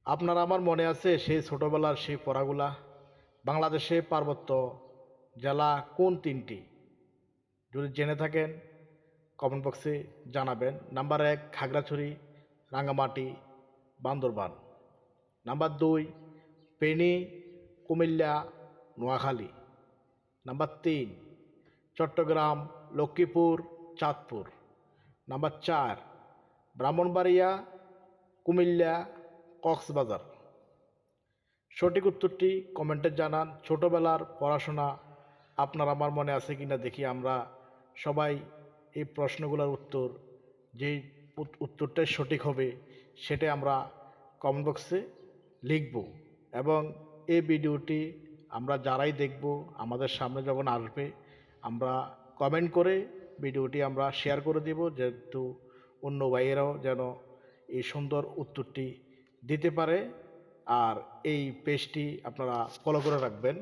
আপনার আমার মনে আছে সেই ছোটবেলার সেই পড়াগুলা? বাংলাদেশে পার্বত্য জেলা কোন তিনটি? যদি জেনে থাকেন কমেন্ট বক্সে জানাবেন। Number ১ Khagrachari, Rangamati, Bandarban. Number ২ Feni, Comilla, Noakhali. Number ৩ Chittagong, Lakshmipur, Chandpur. Number ৪ Brahmanbaria, Comilla, Cox's Bazar. সঠিক উত্তরটি কমেন্টে জানান। ছোটবেলার পড়াশোনা আপনার আমার মনে আছে কিনা দেখি আমরা সবাই এই প্রশ্নগুলোর উত্তর, যেই উত্তরটাই সঠিক হবে সেটাই আমরা কমেন্ট বক্সে লিখব। এবং এই ভিডিওটি আমরা যারাই দেখব আমাদের সামনে যখন আসবে আমরা কমেন্ট করে ভিডিওটি আমরা শেয়ার করে দেব, যেহেতু অন্য ভাইয়েরাও যেন এই সুন্দর উত্তরটি দিতে পারে। আর এই পেজটি আপনারা ফলো করে রাখবেন।